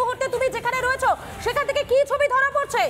মুহূর্তে তুমি যেখানে রয়েছো সেখান থেকে কি ছবি ধরা পড়ছে?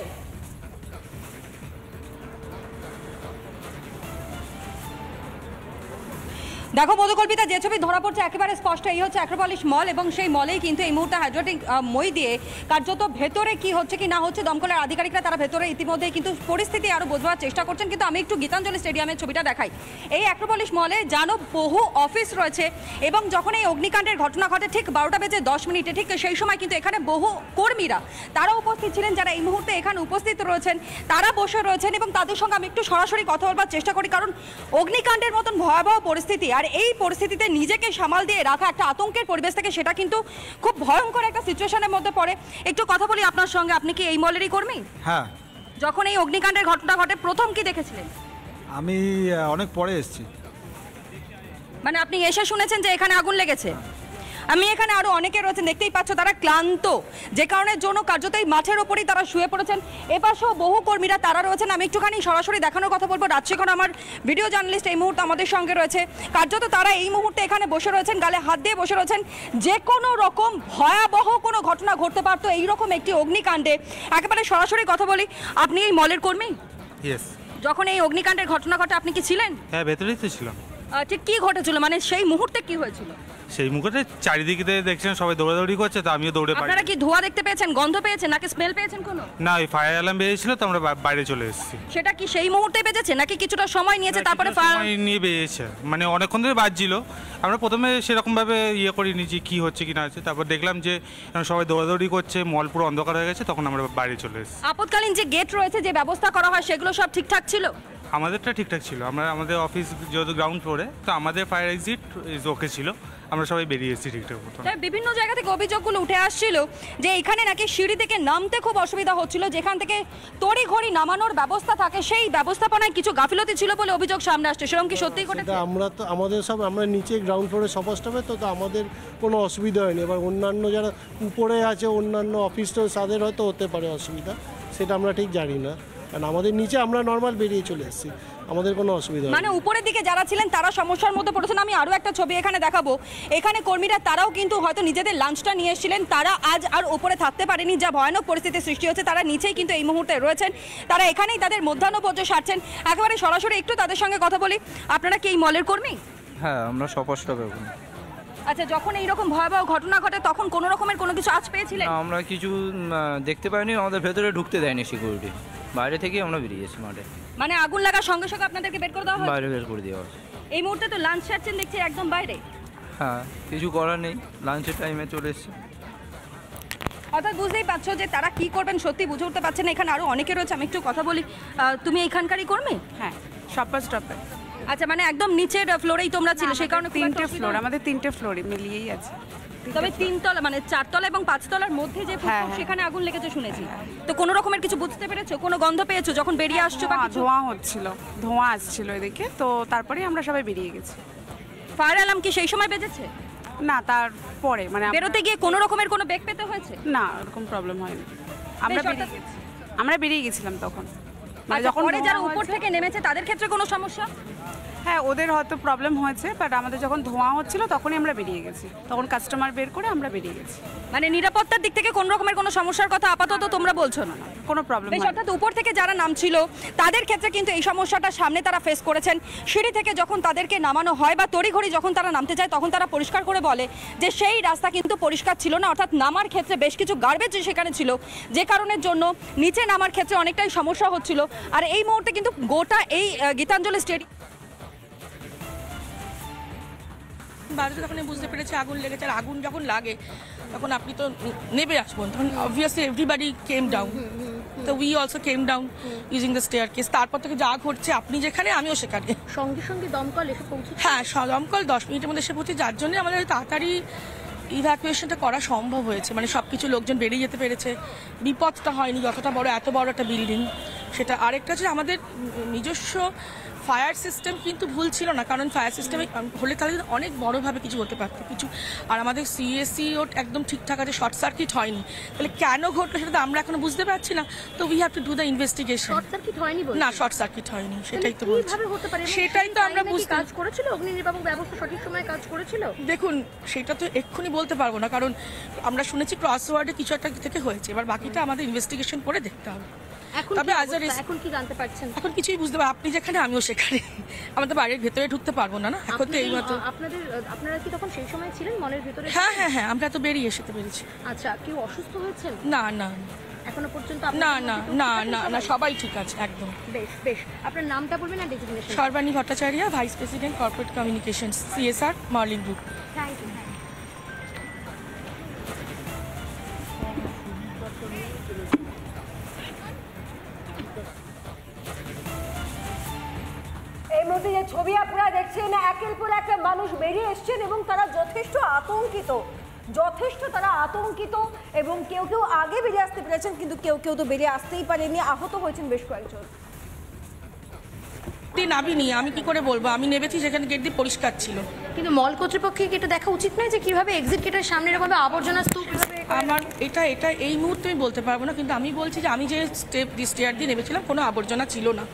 দেখো মধুকল্পিতা, যে ছবি ধরা পড়ছে একেবারে স্পষ্ট, এই হচ্ছে অ্যাক্রোপলিস মল এবং সেই মলেই কিন্তু এই মুহূর্তে হাইড্রোটিক মই দিয়ে কার্যত ভেতরে কি হচ্ছে কি না হচ্ছে দমকলের আধিকারিকরা তারা ভেতরে ইতিমধ্যেই কিন্তু পরিস্থিতি আরও বোঝবার চেষ্টা করছেন। কিন্তু আমি একটু গীতাঞ্জলি স্টেডিয়ামের ছবিটা দেখাই। এই অ্যাক্রোপলিস মলে জানো বহু অফিস রয়েছে এবং যখন এই অগ্নিকাণ্ডের ঘটনা ঘটে ঠিক 12:10 ঠিক সেই সময় কিন্তু এখানে বহু কর্মীরা তারা উপস্থিত ছিলেন, যারা এই মুহূর্তে এখানে উপস্থিত রয়েছেন তারা বসে রয়েছেন এবং তাদের সঙ্গে আমি একটু সরাসরি কথা বলবার চেষ্টা করি, কারণ অগ্নিকাণ্ডের মতন ভয়াবহ পরিস্থিতি আর এই পরিস্থিতিতে নিজেকে সামাল দিয়ে রাখা একটা আতঙ্কের পরিবেশ থেকে সেটা কিন্তু খুব ভয়ঙ্কর একটা সিচুয়েশনের মধ্যে পড়ে। একটু কথা বলি আপনার সঙ্গে, আপনি কি এই মলেরই কর্মী? হ্যাঁ। যখন এই অগ্নিকাণ্ডের ঘটনা ঘটে প্রথম কি দেখেছিলেন? আমি অনেক পরে এসেছি। মানে আপনি এসে শুনেছেন যে এখানে আগুন লেগেছে? আমি এখানে আরো অনেকে রয়েছেন, দেখতেই পাচ্ছ তারা ক্লান্ত, যে কারণের জন্য কার্যত এই মাঠের ওপরেই তারা শুয়ে পড়েছেন। এপাশেও বহু কর্মীরা তারা রয়েছেন। আমি একটুখানি সরাসরি দেখানোর কথা বলবো, রাজশেখর আমার ভিডিও জার্নালিস্ট এই মুহূর্তে আমাদের সঙ্গে রয়েছে। কার্যত তারা এই মুহূর্তে এখানে বসে রয়েছেন, গালে হাত দিয়ে বসে রয়েছেন। যে কোনো রকম ভয়াবহ কোনো ঘটনা ঘটতে পারতো এইরকম একটি অগ্নিকাণ্ডে। একেবারে সরাসরি কথা বলি, আপনি এই মলের কর্মী? ইয়েস। যখন এই অগ্নিকাণ্ডের ঘটনা ঘটে আপনি কি ছিলেন? হ্যাঁ, ভেতরেই তো ছিলাম। ঠিক কি ঘটেছিল, মানে সেই মুহূর্তে কি হয়েছিল? সেই মুহূর্তে চারিদিকে দেখছেন সবাই দৌড়াদৌড়ি করছে, তো আমিও দৌড়ে পাই। আপনারা কি ধোঁয়া দেখতে পেয়েছেন, গন্ধ পেয়েছেন নাকি স্মেল পেয়েছেন কোনো? না, ওই ফায়ার অ্যালার্ম বেরিয়েছিল তো আমরা বাইরে চলে এসেছি। সেটা কি সেই মুহূর্তে বেজেছে নাকি কিছুটা সময় নিয়েছে তারপরে ফায়ার নিয়ে বেরিয়েছে? মানে অনেকক্ষণ ধরে বাজছিল, আমরা প্রথমে সেরকমভাবে করিনি যে কী হচ্ছে কি না হচ্ছে, তারপর দেখলাম যে সবাই দৌড়াদৌড়ি করছে, মল পুরো অন্ধকার হয়ে গেছে, তখন আমরা বাইরে চলে এসেছি। আপৎকালীন যে গেট রয়েছে, যে ব্যবস্থা করা হয় সেগুলো সব ঠিকঠাক ছিল? আমাদেরটা ঠিকঠাক ছিল, আমাদের অফিস যেহেতু গ্রাউন্ড ফ্লোরে, তো আমাদের ফায়ার এক্সিট ওকে ছিল, আমরা সবাই বেরিয়ে এসেছি ঠিকঠাক মতো। বিভিন্ন জায়গা থেকে অভিযোগগুলো উঠে আসছিল যে এখানে নাকি সিঁড়ি থেকে নামতে খুব অসুবিধা হচ্ছিল, যেখান থেকে তড়িঘড়ি নামানোর ব্যবস্থা থাকে সেই ব্যবস্থাপনায় কিছু গাফিলতি ছিল বলে অভিযোগ সামনে আসছে। সেরকম কি সত্যি ঘটেছে? আমরা নিচে গ্রাউন্ড ফ্লোরে সব স্টাফে, তো আমাদের কোনো অসুবিধা হয়নি। এবার অন্যান্য যারা উপরে আছে, অন্যান্য অফিস তাদের হয়তো হতে পারে অসুবিধা, সেটা আমরা ঠিক জানি না, কারণ আমাদের নিচে আমরা নর্মাল বেরিয়ে চলে এসেছি, আমাদের কোনো অসুবিধা মানে উপরের দিকে যারা ছিলেন তারা সমস্যার মধ্যে পড়েছেন। আমি আরও একটা ছবি এখানে দেখাবো, এখানে কর্মীরা তারাও কিন্তু হয়তো নিজেদের লাঞ্চটা নিয়ে এসেছিলেন, তারা আজ আর উপরে থাকতে পারেনি, যা ভয়ানক পরিস্থিতির সৃষ্টি হচ্ছে। তারা নিচেই কিন্তু এই মুহূর্তে রয়েছেন, তারা এখানেই তাদের মধ্যাহ্নভোজ সারছেন। একেবারে সরাসরি একটু তাদের সঙ্গে কথা বলি, আপনারা কি এই মলের কর্মী? হ্যাঁ, আমরা সপষ্ট কর্মী। আচ্ছা, যখন এইরকম ভয়াবহ ঘটনা ঘটে তখন কোনো রকমের কোনো কিছু আজ পেয়েছিলেন? আমরা কিছু দেখতে পাইনি, আমাদের ভেতরে ঢুকতে দেয়নি সিকিউরিটি, বাইরে থেকে আমরা বেরিয়েছি মাঠে। মানে আগুন লাগার সঙ্গে সঙ্গে আপনাদেরকে বের করে দেওয়া হয়? বাইরে বের করে দেওয়া হয়। এই মুহূর্তে তো লাঞ্চ সারছেন দেখছি একদম বাইরে। হ্যাঁ, কিছু করার নেই, লাঞ্চের টাইমে চলে এসেছি। অর্থাৎ বুঝতেই পারছো যে তারা কি করবেন সত্যি বুঝে উঠতে পারছে না। এখানে আরো অনেকে রয়েছে, আমি একটু কথা বলি। তুমি এখানকারই কর্মী? হ্যাঁ, শপার স্টপে। আচ্ছা, মানে একদম নিচের ফ্লোরেই তোমরা ছিলে, সেই কারণে 3টে ফ্লোর, আমাদের 3টে ফ্লোরে মিলিয়েই আছে। তবে 3 তলা মানে 4 তলা এবং 5 তলার মধ্যে যে সেখানে আগুন লেগেছে শুনেছি। তো কোনো রকমের কিছু বুঝতে পেরেছো, কোনো গন্ধ পেয়েছো যখন বেরিয়ে আসছো? বা ধোঁয়া হচ্ছিল, ধোঁয়া আসছিল এদিকে, তো তারপরেই আমরা সবাই বেরিয়ে গেছি। ফায়ার অ্যালার্ম কি সেই সময় বেজেছে? না, তারপরে মানে বেরোতে গিয়ে কোনো রকমের কোনো বেগ পেতে হয়েছে? না, এরকম প্রবলেম হয়নি, আমরা বেরিয়ে গেছিলাম তখন। মানে যখন যারা উপর থেকে নেমেছে তাদের ক্ষেত্রে কোনো সমস্যা? হ্যাঁ, ওদের হয়তো প্রবলেম হয়েছে, বাট আমাদের যখন ধোঁয়া হচ্ছিল তখনই আমরা বেরিয়ে গেছি, তখন কাস্টমার বের করে আমরা বেরিয়ে গেছি। মানে নিরাপত্তার দিক থেকে কোনো রকমের কোনো সমস্যার কথা আপাতত তোমরা বলছো না? কোনো প্রবলেম নেই। অর্থাৎ উপর থেকে যারা নামছিল তাদের ক্ষেত্রে কিন্তু এই সমস্যাটা সামনে তারা ফেস করেছেন। সিঁড়ি থেকে যখন তাদেরকে নামানো হয় বা তড়িঘড়ি যখন তারা নামতে যায় তখন তারা পরিষ্কার করে বলে যে সেই রাস্তা কিন্তু পরিষ্কার ছিল না, অর্থাৎ নামার ক্ষেত্রে বেশ কিছু গার্বেজ সেখানে ছিল, যে কারণের জন্য নিচে নামার ক্ষেত্রে অনেকটাই সমস্যা হচ্ছিল। আর এই মুহূর্তে কিন্তু গোটা এই গীতাঞ্জলি স্টেডিয়াম বাড়িতে তখন বুঝতে পেরেছে আগুন লেগেছে। আর আগুন যখন লাগে তখন আপনি তো নেবে আসবেন, তখন অবভিয়াসলি এভরিবাডি কেম ডাউন, তো we also came down using the staircase. তারপর থেকে যা ঘটছে, আপনি যেখানে আমিও সেখানে। সঙ্গে সঙ্গে দমকল এসে পৌঁছে? হ্যাঁ, দমকল 10 মিনিটের মধ্যে এসে পৌঁছে, যার জন্য আমাদের তাড়াতাড়ি ইভ্যাকুয়েশনটা করা সম্ভব হয়েছে। মানে সব কিছু লোকজন বেরিয়ে যেতে পেরেছে, বিপদটা হয়নি। যতটা বড়, এত বড় একটা বিল্ডিং সেটা। আরেকটা হচ্ছে আমাদের নিজস্ব ফায়ার সিস্টেম কিন্তু ভুল ছিল না, কারণ ফায়ার সিস্টেমে হলে তাহলে অনেক বড়োভাবে কিছু হতে পারতো কিছু। আর আমাদের সিএসসিও একদম ঠিকঠাক আছে, শর্ট সার্কিট হয়নি, তাহলে কেন ঘটলো সেটা তো আমরা এখনো বুঝতে পারছি না। তো we have to do the investigation. Short circuit হয়নি বলতে? না, শর্ট সার্কিট হয়নি, সেটাই তো বলছি। কিভাবে হতে পারে? সেটাই তো আমরা বুঝতে। কাজ করেছিল অগ্নি নির্বাপক ব্যবস্থা সঠিক সময়ে কাজ করেছিল? দেখুন, সেটা তো এক্ষুনি বলতে পারবো না, কারণ আমরা শুনেছি ক্রসওয়ার্ডে কিছু একটা থেকে হয়েছে, এবার বাকিটা আমাদের ইনভেস্টিগেশন করে দেখতে হবে। তবে এখন কি জানতে পারছেন? এখন কিছুই বুঝতে পারি, আপনি যেখানে আমিও সেখানে, আমরা তো বাড়ির ভেতরে ঢুকতে পারবো না, না এখন তো এই মতো। আপনারা কি তখন সেই সময় ছিলেন মলের ভেতরে? হ্যাঁ হ্যাঁ হ্যাঁ, আমরা তো বেরিয়ে এসে পেরেছি। আচ্ছা, কেউ অসুস্থ হয়েছেন? না না এখনো পর্যন্ত না না না না না, সবাই ঠিক আছে একদম। বেশ বেশ, আপনার নামটা বলবেন আর designation? Sarbani Bhattacharya, vice president corporate communication, CSR Marlin group. Thank you. এই মুহূর্তে যে ছবি আপনারা দেখছেন, একের পর একটা মানুষ বেরিয়ে এসছেন এবং তারা যথেষ্ট আতঙ্কিত এবং কেউ কেউ আগে বেরিয়ে আসতে পেরেছেন, কিন্তু কেউ কেউ তো বেরিয়ে আসতেই পারেনি, আহত হয়েছেন বেশ কয়েকজন। নামিনি, আমি কি করে বলবো, আমি নেমেছি যেখানে গেট দিয়ে পরিষ্কার ছিল। কিন্তু মল কর্তৃপক্ষকে এটা দেখা উচিত নয় যে কিভাবে এক্সিট গেটের সামনে এরকম আবর্জনা স্তূপ? আমার এটা এই মুহূর্তে আমি বলতে পারবো না, কিন্তু আমি বলছি যে আমি যে স্টেয়ার দিয়ে নেমেছিলাম কোনো আবর্জনা ছিল না।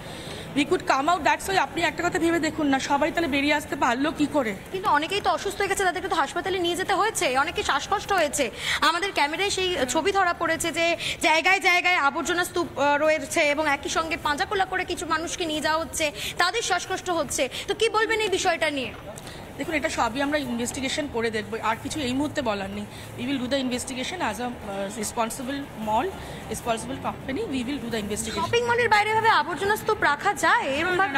We could come out, that's why. আপনি একটা কথা ভেবে দেখুন না, সবাই তাহলে বেরিয়ে আসতে পারলো কি করে? কিন্তু অনেকেই তো অসুস্থ হয়ে গেছে, তাদেরকে তো হাসপাতালে নিয়ে যেতে হয়েছে, অনেকে শ্বাসকষ্ট হয়েছে। আমাদের ক্যামেরায় সেই ছবি ধরা পড়েছে যে জায়গায় জায়গায় আবর্জনা স্তূপ রয়েছে এবং একই সঙ্গে পাঁজাকোলা করে কিছু মানুষকে নিয়ে যাওয়া হচ্ছে, তাদের শ্বাসকষ্ট হচ্ছে। তো কি বলবেন এই বিষয়টা নিয়ে? দেখুন, এটা সবই আমরা ইনভেস্টিগেশন করে দেখবো, আর কিছু এই মুহূর্তে বলার নেই। We will do the investigation as a responsible mall, responsible company. We will do the investigation. Shopping মলের বাইরে ভাবে আবর্জনা স্তূপ রাখা যায় এরকম?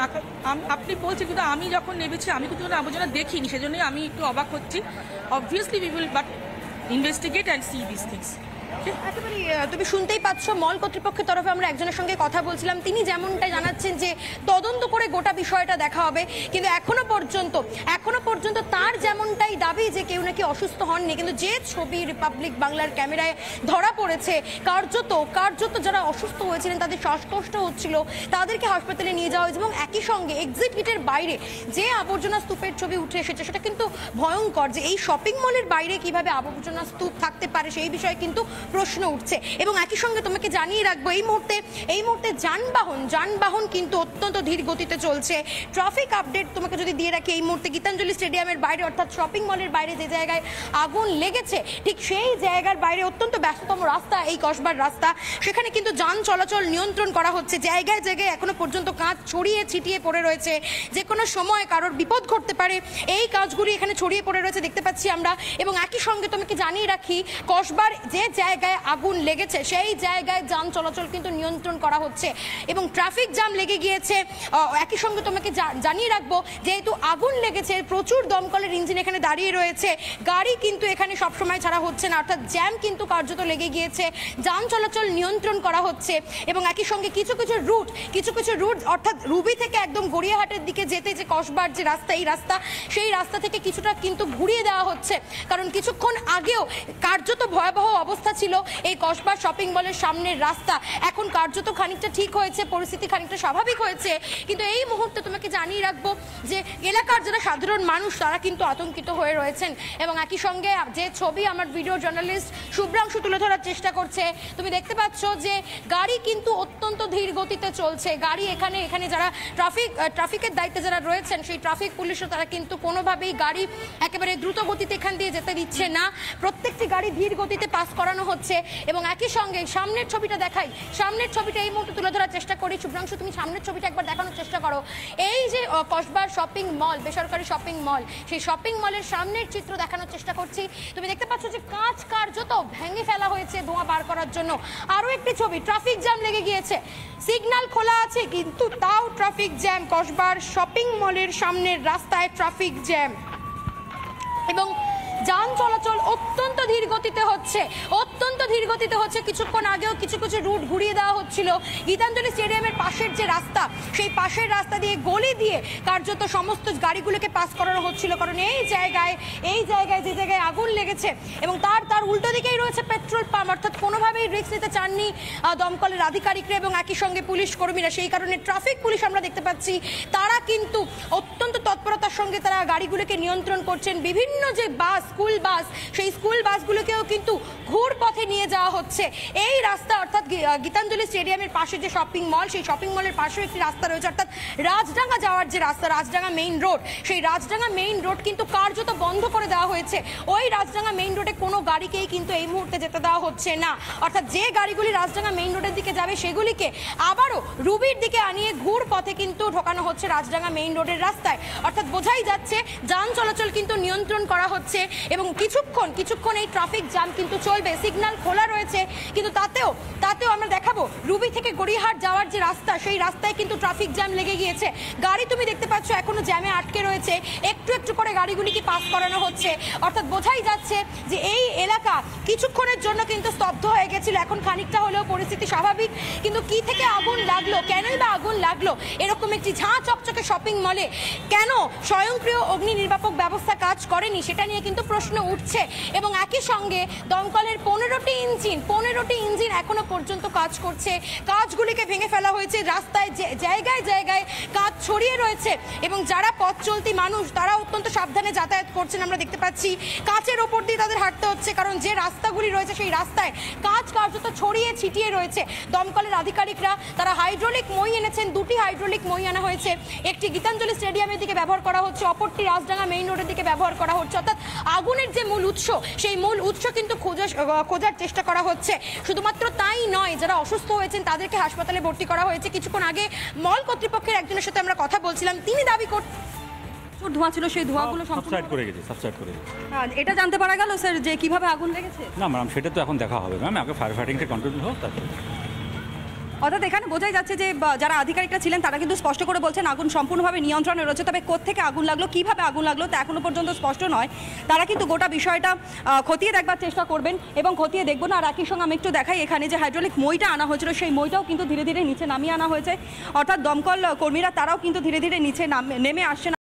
আপনি বলছেন, কিন্তু আমি যখন নেমেছি আমি কিন্তু কোনো আবর্জনা দেখিনি, সেজন্যই আমি একটু অবাক হচ্ছি। Obviously we will but investigate and C this things. একেবারে তুমি শুনতেই পাচ্ছ, মল কর্তৃপক্ষের তরফে আমরা একজনের সঙ্গে কথা বলছিলাম, তিনি যেমনটা জানাচ্ছেন যে তদন্ত করে গোটা বিষয়টা দেখা হবে, কিন্তু এখনো পর্যন্ত তার যেমনটাই দাবি যে কেউ নাকি অসুস্থ হননি, কিন্তু যে ছবি রিপাবলিক বাংলার ক্যামেরায় ধরা পড়েছে, কার্যত যারা অসুস্থ হয়েছিলেন, তাদের শ্বাসকষ্ট হচ্ছিল, তাদেরকে হাসপাতালে নিয়ে যাওয়া হয়েছে এবং একই সঙ্গে এক্সিট গেটের বাইরে যে আবর্জনা স্তূপের ছবি উঠে এসেছে সেটা কিন্তু ভয়ঙ্কর। যে এই শপিং মলের বাইরে কিভাবে আবর্জনা স্তূপ থাকতে পারে সেই বিষয়ে কিন্তু প্রশ্ন উঠছে। এবং একই সঙ্গে তোমাকে জানিয়ে রাখবো, এই মুহূর্তে যানবাহন কিন্তু অত্যন্ত ধীর গতিতে চলছে। ট্রাফিক আপডেট তোমাকে যদি দিয়ে রাখি, এই মুহূর্তে গীতাঞ্জলি স্টেডিয়ামের বাইরে অর্থাৎ শপিং মলের বাইরে যে জায়গায় আগুন লেগেছে, ঠিক সেই জায়গার বাইরে অত্যন্ত ব্যস্ততম রাস্তা, এই কসবার রাস্তা, সেখানে কিন্তু যান চলাচল নিয়ন্ত্রণ করা হচ্ছে। জায়গায় জায়গায় এখনো পর্যন্ত কাঁচ ছড়িয়ে ছিটিয়ে পড়ে রয়েছে, যে কোনো সময় কারোর বিপদ ঘটতে পারে, এই কাজগুলি এখানে ছড়িয়ে পড়ে রয়েছে দেখতে পাচ্ছি আমরা। এবং একই সঙ্গে তোমাকে জানিয়ে রাখি, কসবার যে জায়গায় আগুন লেগেছে সেই জায়গায় যান চলাচল কিন্তু নিয়ন্ত্রণ করা হচ্ছে এবং ট্রাফিক জ্যাম লেগে গিয়েছে। একই সঙ্গে তোমাকে জানিয়ে রাখবো, যেহেতু আগুন লেগেছে, প্রচুর দমকলের ইঞ্জিন এখানে দাঁড়িয়ে রয়েছে, গাড়ি কিন্তু এখানে সবসময় ছাড়া হচ্ছে না, অর্থাৎ জ্যাম কিন্তু কার্যত লেগে গিয়েছে, যান চলাচল নিয়ন্ত্রণ করা হচ্ছে। এবং একই সঙ্গে কিছু কিছু রুট অর্থাৎ রুবি থেকে একদম গড়িয়াহাটের দিকে যেতে যে কসবার যে রাস্তা, সেই রাস্তা থেকে কিছুটা কিন্তু ঘুরিয়ে দেওয়া হচ্ছে, কারণ কিছুক্ষণ আগেও কার্যত ভয়াবহ অবস্থা ছিল এই কসবা শপিং মলের সামনের রাস্তা। এখন কার্যত খানিকটা ঠিক হয়েছে, পরিস্থিতি খানিকটা স্বাভাবিক হয়েছে, কিন্তু এই মুহূর্তে তোমাকে জানিয়ে রাখবো যে এলাকার যারা সাধারণ মানুষ তারা কিন্তু আতঙ্কিত হয়ে রয়েছেন। এবং একই সঙ্গে যে ছবি আমার ভিডিও জার্নালিস্ট শুভ্রাংশু তুলে ধরার চেষ্টা করছে, তুমি দেখতে পাচ্ছ যে গাড়ি কিন্তু অত্যন্ত ধীর গতিতে চলছে। গাড়ি এখানে যারা ট্রাফিকের দায়িত্বে যারা রয়েছেন, সেই ট্রাফিক পুলিশও তারা কিন্তু কোনোভাবেই গাড়ি একেবারে দ্রুত গতিতে এখান দিয়ে যেতে দিচ্ছে না, প্রত্যেকটি গাড়ি ধীর গতিতে পাস করানো হচ্ছে। এবং একই সঙ্গে সামনের ছবিটা দেখাই, সামনের ছবিটা এই মুহূর্তে তুলে ধরার চেষ্টা করি। শুভ্রাংশু, তুমি সামনের ছবিটা একবার দেখানোর চেষ্টা করো। এই যে কসবার শপিং মল, বেসরকারি শপিং মল, সেই শপিং মলের সামনের চিত্র দেখানোর চেষ্টা করছি। তুমি দেখতে পাচ্ছ যে কাঁচ কার্যত ভেঙে ফেলা হয়েছে ধোঁয়া বার করার জন্য। আরও একটি ছবি, ট্রাফিক জ্যাম লেগে গিয়েছে, সিগন্যাল খোলা আছে কিন্তু তাও ট্রাফিক জ্যাম, কসবার শপিং মলের সামনের রাস্তায় ট্রাফিক জ্যাম এবং যান চলাচল অত্যন্ত ধীর গতিতে হচ্ছে, অত্যন্ত ধীর গতিতে হচ্ছে, কিছুক্ষণ আগেও কিছু কিছু রুট ঘুরিয়ে দেওয়া হচ্ছিল। গীতাঞ্জলি স্টেডিয়ামের পাশের যে রাস্তা, সেই পাশের রাস্তা দিয়ে গলি দিয়ে কার্যত সমস্ত গাড়িগুলোকে পাস করানো হচ্ছিল, কারণ এই জায়গায় যে জায়গায় আগুন লেগেছে এবং তার উল্টো দিকেই রয়েছে পেট্রোল পাম্প, অর্থাৎ কোনোভাবেই রিস্ক নিতে চাননি দমকলের আধিকারিকরা এবং একই সঙ্গে পুলিশ কর্মীরা। সেই কারণে ট্রাফিক পুলিশ আমরা দেখতে পাচ্ছি তারা কিন্তু অত্যন্ত তৎপরতার সঙ্গে তারা গাড়িগুলোকে নিয়ন্ত্রণ করছেন। বিভিন্ন যে বাস, স্কুল বাস, সেই স্কুল বাসগুলোকেও কিন্তু ঘুর পথে নিয়ে যাওয়া হচ্ছে। এই রাস্তা অর্থাৎ গীতাঞ্জলি স্টেডিয়ামের পাশে যে শপিং মল, সেই শপিং মলের পাশেও একটি রাস্তা রয়েছে, অর্থাৎ রাজডাঙ্গা যাওয়ার যে রাস্তা, রাজডাঙ্গা মেইন রোড, সেই রাজডাঙ্গা মেইন রোড কিন্তু কার্যত বন্ধ করে দেওয়া হয়েছে। ওই রাজডাঙ্গা মেইন রোডে কোনো গাড়িকেই কিন্তু এই মুহূর্তে যেতে দেওয়া হচ্ছে না, অর্থাৎ যে গাড়িগুলি রাজডাঙ্গা মেইন রোডের দিকে যাবে সেগুলিকে আবারও রুবির দিকে আনিয়ে ঘুর পথে কিন্তু ঢোকানো হচ্ছে রাজডাঙ্গা মেইন রোডের রাস্তায়। অর্থাৎ বোঝাই যাচ্ছে যান চলাচল কিন্তু নিয়ন্ত্রণ করা হচ্ছে এবং কিছুক্ষণ এই ট্রাফিক জ্যাম কিন্তু চলবে। সিগন্যাল খোলা রয়েছে, কিন্তু তাতেও আমরা দেখাবো রুবি থেকে গড়িয়াহাট যাওয়ার যে রাস্তা, সেই রাস্তায় কিন্তু ট্রাফিক জ্যাম লেগে গিয়েছে। গাড়ি তুমি দেখতে পাচ্ছ এখনো জ্যামে আটকে রয়েছে, একটু করে গাড়িগুলিকে পাস করানো হচ্ছে। অর্থাৎ বোঝাই যাচ্ছে যে এই এলাকা কিছুক্ষণের জন্য কিন্তু স্তব্ধ হয়ে গেছিল। এখন খানিকটা হলেও পরিস্থিতি স্বাভাবিক, কিন্তু কি থেকে আগুন লাগলো, কেনই বা আগুন লাগলো এরকম একটি ঝাঁ চকচকে শপিং মলে কেন স্বয়ংক্রিয় অগ্নি নির্বাপক ব্যবস্থা কাজ করেনি, সেটা নিয়ে কিন্তু প্রশ্ন উঠছে। এবং একই সঙ্গে দমকলের 15টি ইঞ্জিন এখনো পর্যন্ত কাজ করছে, কাজগুলিকে ভেঙে ফেলা হয়েছে, রাস্তায় জায়গায় কাজ ছড়িয়ে রয়েছে এবং যারা পথ চলতি মানুষ তারা অত্যন্ত সাবধানে যাতায়াত করছেন। আমরা দেখতে পাচ্ছি কাচের ওপর দিয়ে তাদের হাঁটতে হচ্ছে, কারণ যে রাস্তাগুলি রয়েছে সেই রাস্তায় কাজ কার্যত ছড়িয়ে ছিটিয়ে রয়েছে। দমকলের আধিকারিকরা তারা হাইড্রোলিক মই এনেছেন, 2টি হাইড্রোলিক মই আনা হয়েছে, একটি গীতাঞ্জলি স্টেডিয়ামের দিকে ব্যবহার করা হচ্ছে, অপরটি রাজডাঙ্গা মেইন রোডের দিকে ব্যবহার করা হচ্ছে। অর্থাৎ আগুনের যে মূল উৎস, সেই মূল উৎস কিন্তু খোঁজার চেষ্টা করা হচ্ছে। শুধুমাত্র তাই নয়, যারা অসুস্থ হয়েছেন তাদেরকে হাসপাতালে ভর্তি করা হয়েছে। কিছুক্ষণ আগে মল কর্তৃপক্ষের একজনের সাথে আমরা কথা বলছিলাম, তিনি দাবি করছেন ধোঁয়া ছিল, সেই ধোঁয়াগুলো সাবসাইড করে গেছে। এটা জানতে পারা গেল স্যার যে কিভাবে আগুন লেগেছে? না ম্যাডাম, সেটা তো এখন দেখা হবে ম্যাম, আগে ফায়ার ফাইটিংটা কন্ট্রোল হোক তারপরে। অর্থাৎ এখানে বোঝাই যাচ্ছে যে যারা আধিকারিকরা ছিলেন তারা কিন্তু স্পষ্ট করে বলছেন আগুন সম্পূর্ণভাবে নিয়ন্ত্রণে রয়েছে, তবে কোত্থেকে আগুন লাগলো, কিভাবে আগুন লাগলো তা এখনো পর্যন্ত স্পষ্ট নয়। তারা কিন্তু গোটা বিষয়টা খতিয়ে দেখবার চেষ্টা করবেন এবং খতিয়ে দেখবো না। আর একই সঙ্গে আমি একটু দেখাই, এখানে যে হাইড্রোলিক মই আনা হয়েছিল সেই মইটাও কিন্তু ধীরে ধীরে নিচে নামিয়ে আনা হয়েছে, অর্থাৎ দমকল কর্মীরা তারাও কিন্তু ধীরে ধীরে নিচে নেমে আসছেন।